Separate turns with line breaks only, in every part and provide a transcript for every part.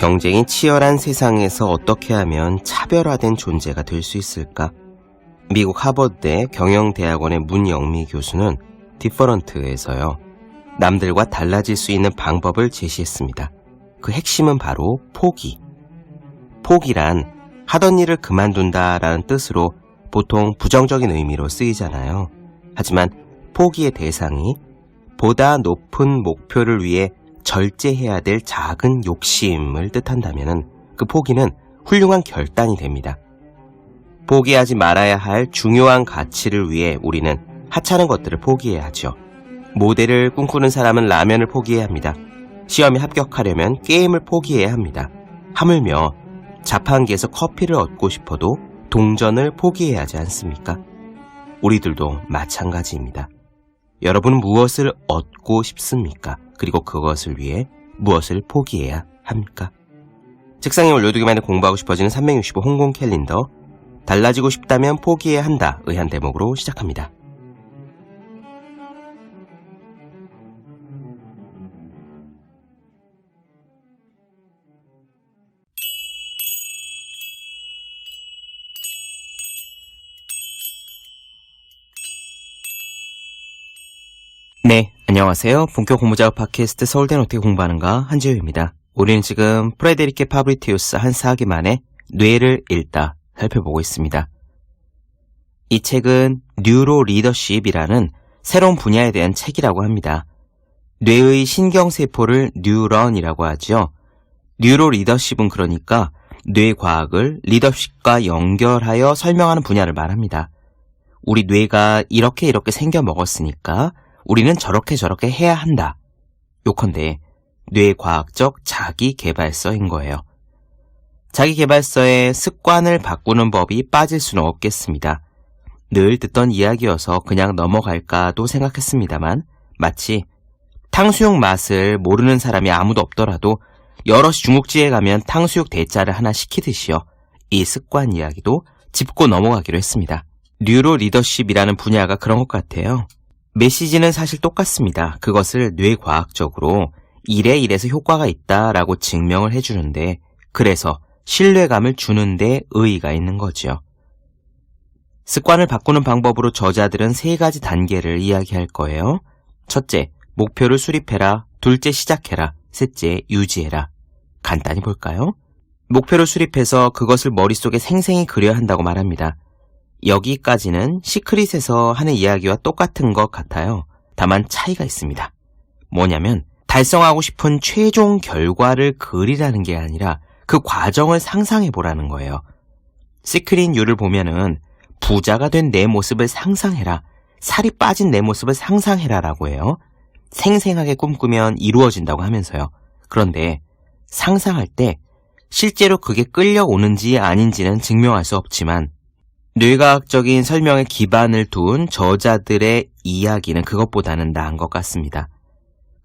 경쟁이 치열한 세상에서 어떻게 하면 차별화된 존재가 될 수 있을까? 미국 하버드대 경영대학원의 문영미 교수는 디퍼런트에서요, 남들과 달라질 수 있는 방법을 제시했습니다. 그 핵심은 바로 포기. 포기란 하던 일을 그만둔다라는 뜻으로 보통 부정적인 의미로 쓰이잖아요. 하지만 포기의 대상이 보다 높은 목표를 위해 절제해야 될 작은 욕심을 뜻한다면 그 포기는 훌륭한 결단이 됩니다. 포기하지 말아야 할 중요한 가치를 위해 우리는 하찮은 것들을 포기해야 하죠. 모델을 꿈꾸는 사람은 라면을 포기해야 합니다. 시험에 합격하려면 게임을 포기해야 합니다. 하물며 자판기에서 커피를 얻고 싶어도 동전을 포기해야 하지 않습니까? 우리들도 마찬가지입니다. 여러분은 무엇을 얻고 싶습니까? 그리고 그것을 위해 무엇을 포기해야 합니까? 책상에 올려두기만 해도 공부하고 싶어지는 365 홍콩 캘린더, 달라지고 싶다면 포기해야 한다 의 한 대목으로 시작합니다. 네, 안녕하세요. 본격 공부작업 팟캐스트 서울대는 어떻게 공부하는가, 한지우입니다. 우리는 지금 프레데리케 파브리티우스 한 사기만의 뇌를 읽다 살펴보고 있습니다. 이 책은 뉴로 리더십이라는 새로운 분야에 대한 책이라고 합니다. 뇌의 신경세포를 뉴런이라고 하죠. 뉴로 리더십은 그러니까 뇌과학을 리더십과 연결하여 설명하는 분야를 말합니다. 우리 뇌가 이렇게 생겨 먹었으니까 우리는 저렇게 해야 한다. 요컨대 뇌과학적 자기계발서인 거예요. 자기계발서에 습관을 바꾸는 법이 빠질 수는 없겠습니다. 늘 듣던 이야기여서 그냥 넘어갈까도 생각했습니다만, 마치 탕수육 맛을 모르는 사람이 아무도 없더라도 여럿이 중국집에 가면 탕수육 대짜를 하나 시키듯이요, 이 습관 이야기도 짚고 넘어가기로 했습니다. 뉴로 리더십이라는 분야가 그런 것 같아요. 메시지는 사실 똑같습니다. 그것을 뇌과학적으로 이래서 효과가 있다라고 증명을 해주는데, 그래서 신뢰감을 주는데 의의가 있는 거죠. 습관을 바꾸는 방법으로 저자들은 3가지 단계를 이야기할 거예요. 첫째, 목표를 수립해라. 둘째, 시작해라. 셋째, 유지해라. 간단히 볼까요? 목표를 수립해서 그것을 머릿속에 생생히 그려야 한다고 말합니다. 여기까지는 시크릿에서 하는 이야기와 똑같은 것 같아요. 다만 차이가 있습니다. 뭐냐면 달성하고 싶은 최종 결과를 그리라는 게 아니라 그 과정을 상상해보라는 거예요. 시크릿 유를 보면은 부자가 된 내 모습을 상상해라, 살이 빠진 내 모습을 상상해라 라고 해요. 생생하게 꿈꾸면 이루어진다고 하면서요. 그런데 상상할 때 실제로 그게 끌려오는지 아닌지는 증명할 수 없지만, 뇌과학적인 설명에 기반을 둔 저자들의 이야기는 그것보다는 나은 것 같습니다.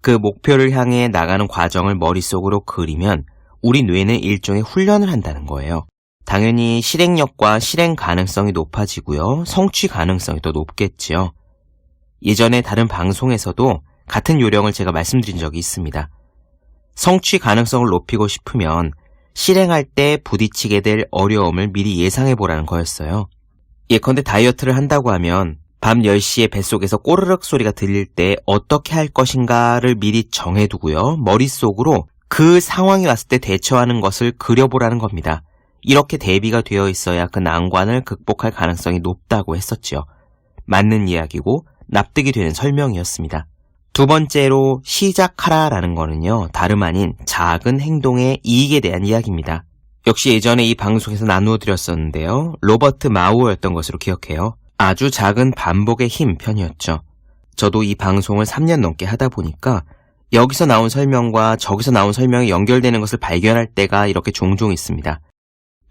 그 목표를 향해 나가는 과정을 머릿속으로 그리면 우리 뇌는 일종의 훈련을 한다는 거예요. 당연히 실행력과 실행 가능성이 높아지고요, 성취 가능성이 더 높겠지요. 예전에 다른 방송에서도 같은 요령을 제가 말씀드린 적이 있습니다. 성취 가능성을 높이고 싶으면 실행할 때 부딪히게 될 어려움을 미리 예상해보라는 거였어요. 예컨대 다이어트를 한다고 하면 밤 10시에 뱃속에서 꼬르륵 소리가 들릴 때 어떻게 할 것인가를 미리 정해두고요, 머릿속으로 그 상황이 왔을 때 대처하는 것을 그려보라는 겁니다. 이렇게 대비가 되어 있어야 그 난관을 극복할 가능성이 높다고 했었죠. 맞는 이야기고 납득이 되는 설명이었습니다. 두 번째로 시작하라라는 거는요, 다름 아닌 작은 행동의 이익에 대한 이야기입니다. 역시 예전에 이 방송에서 나누어 드렸었는데요, 로버트 마우어였던 것으로 기억해요. 아주 작은 반복의 힘 편이었죠. 저도 이 방송을 3년 넘게 하다 보니까 여기서 나온 설명과 저기서 나온 설명이 연결되는 것을 발견할 때가 이렇게 종종 있습니다.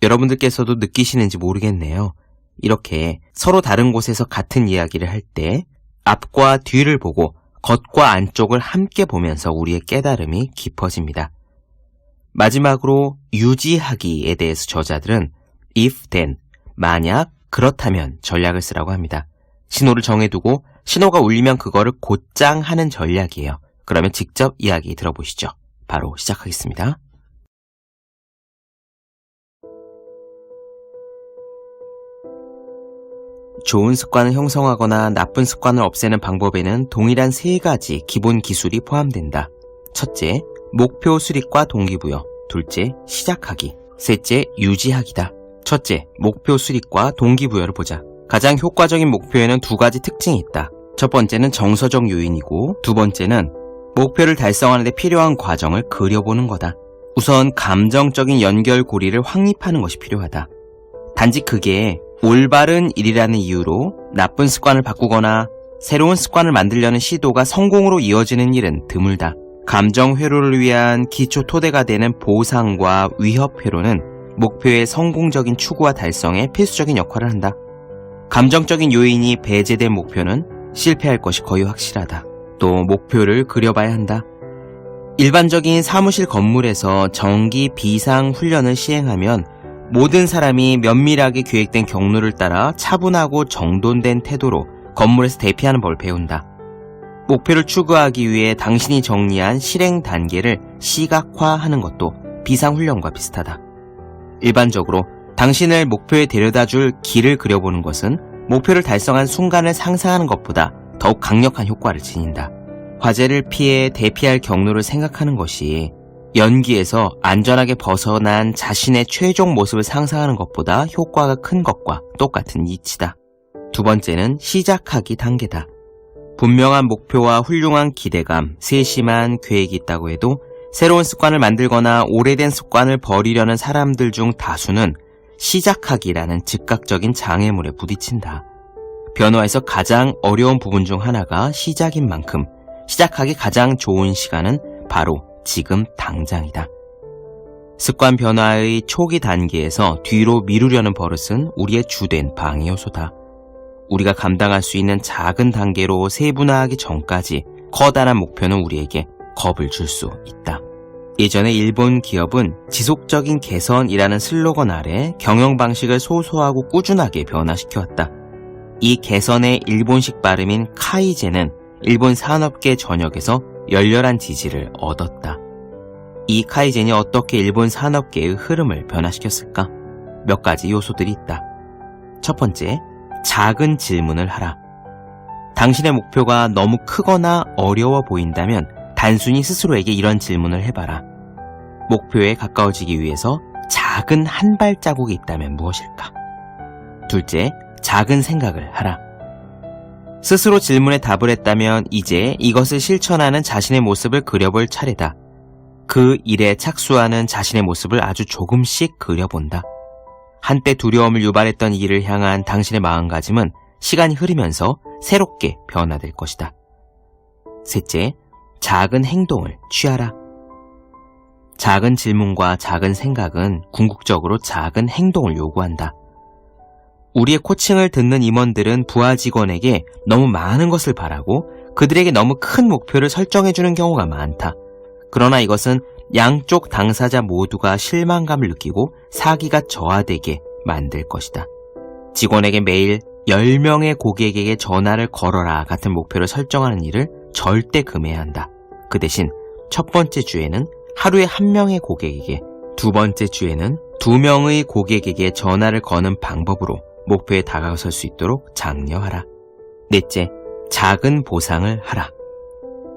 여러분들께서도 느끼시는지 모르겠네요. 이렇게 서로 다른 곳에서 같은 이야기를 할 때 앞과 뒤를 보고 겉과 안쪽을 함께 보면서 우리의 깨달음이 깊어집니다. 마지막으로 유지하기에 대해서 저자들은 if then, 만약 그렇다면 전략을 쓰라고 합니다. 신호를 정해두고 신호가 울리면 그거를 곧장 하는 전략이에요. 그러면 직접 이야기 들어보시죠. 바로 시작하겠습니다. 좋은 습관을 형성하거나 나쁜 습관을 없애는 방법에는 동일한 3가지 기본 기술이 포함된다. 첫째, 목표 수립과 동기부여. 둘째, 시작하기. 셋째, 유지하기다. 첫째, 목표 수립과 동기부여를 보자. 가장 효과적인 목표에는 2가지 특징이 있다. 첫 번째는 정서적 요인이고, 두 번째는 목표를 달성하는 데 필요한 과정을 그려보는 거다. 우선 감정적인 연결고리를 확립하는 것이 필요하다. 단지 그게 올바른 일이라는 이유로 나쁜 습관을 바꾸거나 새로운 습관을 만들려는 시도가 성공으로 이어지는 일은 드물다. 감정 회로를 위한 기초 토대가 되는 보상과 위협 회로는 목표의 성공적인 추구와 달성에 필수적인 역할을 한다. 감정적인 요인이 배제된 목표는 실패할 것이 거의 확실하다. 또 목표를 그려봐야 한다. 일반적인 사무실 건물에서 정기 비상 훈련을 시행하면 모든 사람이 면밀하게 계획된 경로를 따라 차분하고 정돈된 태도로 건물에서 대피하는 법을 배운다. 목표를 추구하기 위해 당신이 정리한 실행 단계를 시각화하는 것도 비상훈련과 비슷하다. 일반적으로 당신을 목표에 데려다줄 길을 그려보는 것은 목표를 달성한 순간을 상상하는 것보다 더욱 강력한 효과를 지닌다. 화재를 피해 대피할 경로를 생각하는 것이 연기에서 안전하게 벗어난 자신의 최종 모습을 상상하는 것보다 효과가 큰 것과 똑같은 이치다. 두 번째는 시작하기 단계다. 분명한 목표와 훌륭한 기대감, 세심한 계획이 있다고 해도 새로운 습관을 만들거나 오래된 습관을 버리려는 사람들 중 다수는 시작하기라는 즉각적인 장애물에 부딪힌다. 변화에서 가장 어려운 부분 중 하나가 시작인 만큼 시작하기 가장 좋은 시간은 바로 지금 당장이다. 습관 변화의 초기 단계에서 뒤로 미루려는 버릇은 우리의 주된 방해 요소다. 우리가 감당할 수 있는 작은 단계로 세분화하기 전까지 커다란 목표는 우리에게 겁을 줄 수 있다. 예전에 일본 기업은 지속적인 개선이라는 슬로건 아래 경영 방식을 소소하고 꾸준하게 변화시켜왔다. 이 개선의 일본식 발음인 카이젠은 일본 산업계 전역에서 열렬한 지지를 얻었다. 이 카이젠이 어떻게 일본 산업계의 흐름을 변화시켰을까? 몇 가지 요소들이 있다. 첫 번째, 작은 질문을 하라. 당신의 목표가 너무 크거나 어려워 보인다면 단순히 스스로에게 이런 질문을 해봐라. 목표에 가까워지기 위해서 작은 한 발자국이 있다면 무엇일까? 둘째, 작은 생각을 하라. 스스로 질문에 답을 했다면 이제 이것을 실천하는 자신의 모습을 그려볼 차례다. 그 일에 착수하는 자신의 모습을 아주 조금씩 그려본다. 한때 두려움을 유발했던 일을 향한 당신의 마음가짐은 시간이 흐르면서 새롭게 변화될 것이다. 셋째, 작은 행동을 취하라. 작은 질문과 작은 생각은 궁극적으로 작은 행동을 요구한다. 우리의 코칭을 듣는 임원들은 부하 직원에게 너무 많은 것을 바라고 그들에게 너무 큰 목표를 설정해주는 경우가 많다. 그러나 이것은 양쪽 당사자 모두가 실망감을 느끼고 사기가 저하되게 만들 것이다. 직원에게 매일 10명의 고객에게 전화를 걸어라 같은 목표를 설정하는 일을 절대 금해야 한다. 그 대신 첫 번째 주에는 하루에 1명의 고객에게, 두 번째 주에는 2명의 고객에게 전화를 거는 방법으로 목표에 다가설 수 있도록 장려하라. 넷째, 작은 보상을 하라.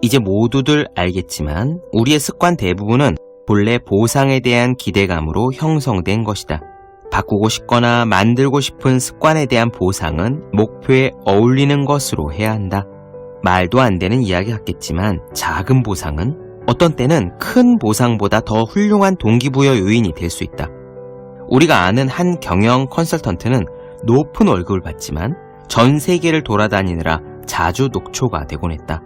이제 모두들 알겠지만 우리의 습관 대부분은 본래 보상에 대한 기대감으로 형성된 것이다. 바꾸고 싶거나 만들고 싶은 습관에 대한 보상은 목표에 어울리는 것으로 해야 한다. 말도 안 되는 이야기 같겠지만 작은 보상은 어떤 때는 큰 보상보다 더 훌륭한 동기부여 요인이 될 수 있다. 우리가 아는 한 경영 컨설턴트는 높은 월급을 받지만 전 세계를 돌아다니느라 자주 녹초가 되곤 했다.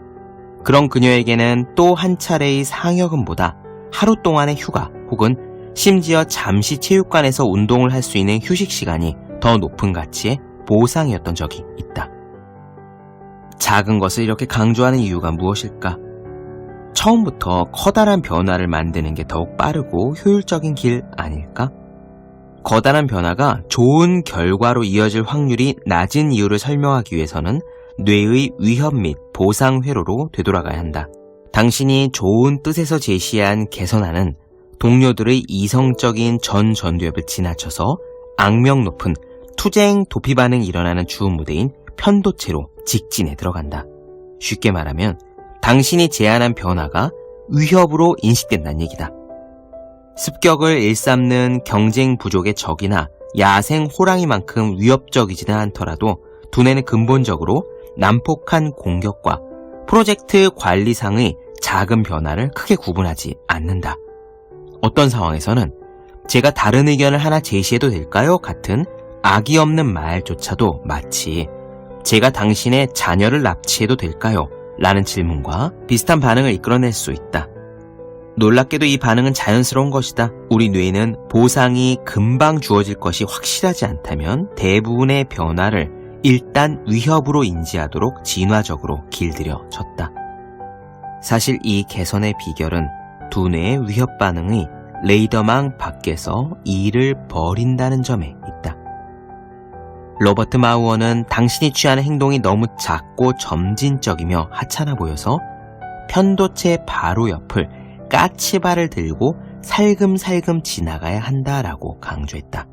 그런 그녀에게는 또 한 차례의 상여금보다 하루 동안의 휴가 혹은 심지어 잠시 체육관에서 운동을 할 수 있는 휴식 시간이 더 높은 가치의 보상이었던 적이 있다. 작은 것을 이렇게 강조하는 이유가 무엇일까? 처음부터 커다란 변화를 만드는 게 더욱 빠르고 효율적인 길 아닐까? 거다란 변화가 좋은 결과로 이어질 확률이 낮은 이유를 설명하기 위해서는 뇌의 위협 및 보상 회로로 되돌아가야 한다. 당신이 좋은 뜻에서 제시한 개선안은 동료들의 이성적인 전두엽을 지나쳐서 악명 높은 투쟁 도피 반응이 일어나는 주 무대인 편도체로 직진에 들어간다. 쉽게 말하면 당신이 제안한 변화가 위협으로 인식된다는 얘기다. 습격을 일삼는 경쟁 부족의 적이나 야생 호랑이만큼 위협적이지는 않더라도 두뇌는 근본적으로 난폭한 공격과 프로젝트 관리상의 작은 변화를 크게 구분하지 않는다. 어떤 상황에서는 제가 다른 의견을 하나 제시해도 될까요? 같은 악의 없는 말조차도 마치 제가 당신의 자녀를 납치해도 될까요? 라는 질문과 비슷한 반응을 이끌어낼 수 있다. 놀랍게도 이 반응은 자연스러운 것이다. 우리 뇌는 보상이 금방 주어질 것이 확실하지 않다면 대부분의 변화를 일단 위협으로 인지하도록 진화적으로 길들여졌다. 사실 이 개선의 비결은 두뇌의 위협 반응이 레이더망 밖에서 일을 벌인다는 점에 있다. 로버트 마우어는 당신이 취하는 행동이 너무 작고 점진적이며 하찮아 보여서 편도체 바로 옆을 까치발을 들고 살금살금 지나가야 한다라고 강조했다.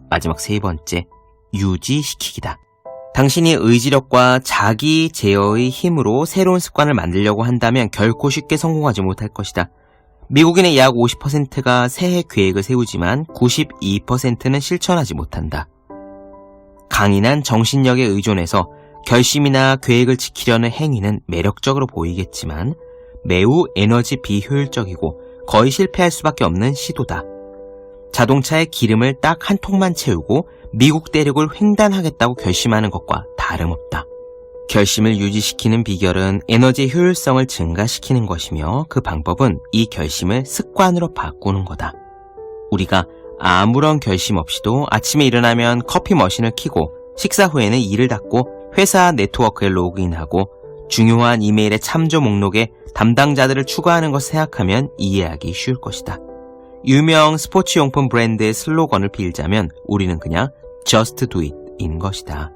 마지막 3번째, 유지시키기다. 당신이 의지력과 자기 제어의 힘으로 새로운 습관을 만들려고 한다면 결코 쉽게 성공하지 못할 것이다. 미국인의 약 50%가 새해 계획을 세우지만 92%는 실천하지 못한다. 강인한 정신력에 의존해서 결심이나 계획을 지키려는 행위는 매력적으로 보이겠지만 매우 에너지 비효율적이고 거의 실패할 수밖에 없는 시도다. 자동차의 기름을 딱 한 통만 채우고 미국 대륙을 횡단하겠다고 결심하는 것과 다름없다. 결심을 유지시키는 비결은 에너지 효율성을 증가시키는 것이며 그 방법은 이 결심을 습관으로 바꾸는 거다. 우리가 아무런 결심 없이도 아침에 일어나면 커피 머신을 켜고 식사 후에는 일을 닫고 회사 네트워크에 로그인하고 중요한 이메일의 참조 목록에 담당자들을 추가하는 것을 생각하면 이해하기 쉬울 것이다. 유명 스포츠용품 브랜드의 슬로건을 빌자면 우리는 그냥 Just do it 인 것이다.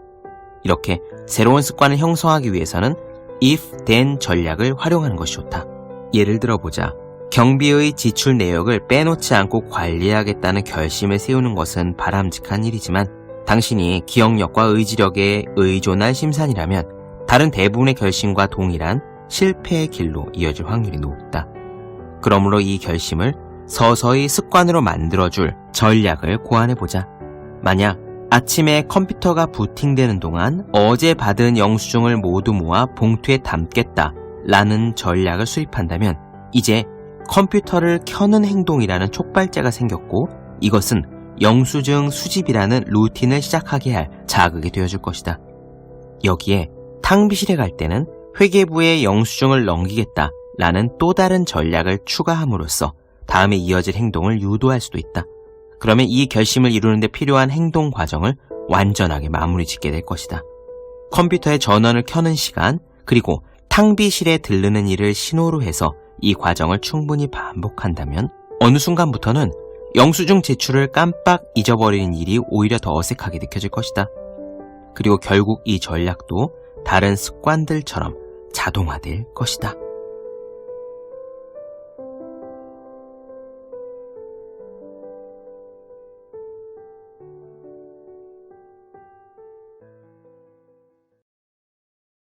이렇게 새로운 습관을 형성하기 위해서는 if, then 전략을 활용하는 것이 좋다. 예를 들어보자. 경비의 지출 내역을 빼놓지 않고 관리하겠다는 결심을 세우는 것은 바람직한 일이지만 당신이 기억력과 의지력에 의존할 심산이라면 다른 대부분의 결심과 동일한 실패의 길로 이어질 확률이 높다. 그러므로 이 결심을 서서히 습관으로 만들어줄 전략을 고안해보자. 만약 아침에 컴퓨터가 부팅되는 동안 어제 받은 영수증을 모두 모아 봉투에 담겠다 라는 전략을 수립한다면 이제 컴퓨터를 켜는 행동이라는 촉발제가 생겼고 이것은 영수증 수집이라는 루틴을 시작하게 할 자극이 되어줄 것이다. 여기에 탕비실에 갈 때는 회계부에 영수증을 넘기겠다 라는 또 다른 전략을 추가함으로써 다음에 이어질 행동을 유도할 수도 있다. 그러면 이 결심을 이루는 데 필요한 행동 과정을 완전하게 마무리 짓게 될 것이다. 컴퓨터의 전원을 켜는 시간, 그리고 탕비실에 들르는 일을 신호로 해서 이 과정을 충분히 반복한다면 어느 순간부터는 영수증 제출을 깜빡 잊어버리는 일이 오히려 더 어색하게 느껴질 것이다. 그리고 결국 이 전략도 다른 습관들처럼 자동화될 것이다.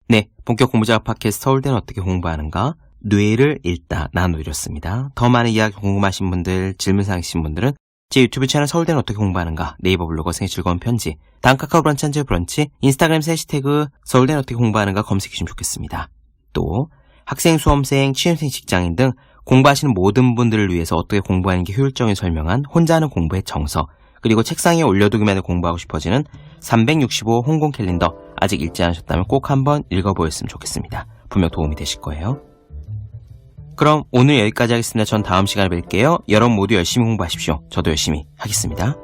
네, 본격 공부작업 팟캐스트 서울대는 어떻게 공부하는가? 뇌를 읽다 나눠드렸습니다. 더 많은 이야기 궁금하신 분들, 질문사항 있으신 분들은 제 유튜브 채널 서울대는 어떻게 공부하는가, 네이버 블로그 생의 즐거운 편지, 다음 카카오 브런치 한줄 브런치, 인스타그램 해시태그 서울대는 어떻게 공부하는가 검색해주시면 좋겠습니다. 또 학생, 수험생, 취준생, 직장인 등 공부하시는 모든 분들을 위해서 어떻게 공부하는 게 효율적인 설명한 혼자 하는 공부의 정서, 그리고 책상에 올려두기만 해도 공부하고 싶어지는 365 홍콩 캘린더 아직 읽지 않으셨다면 꼭 한번 읽어보셨으면 좋겠습니다. 분명 도움이 되실 거예요. 그럼 오늘 여기까지 하겠습니다. 전 다음 시간에 뵐게요. 여러분 모두 열심히 공부하십시오. 저도 열심히 하겠습니다.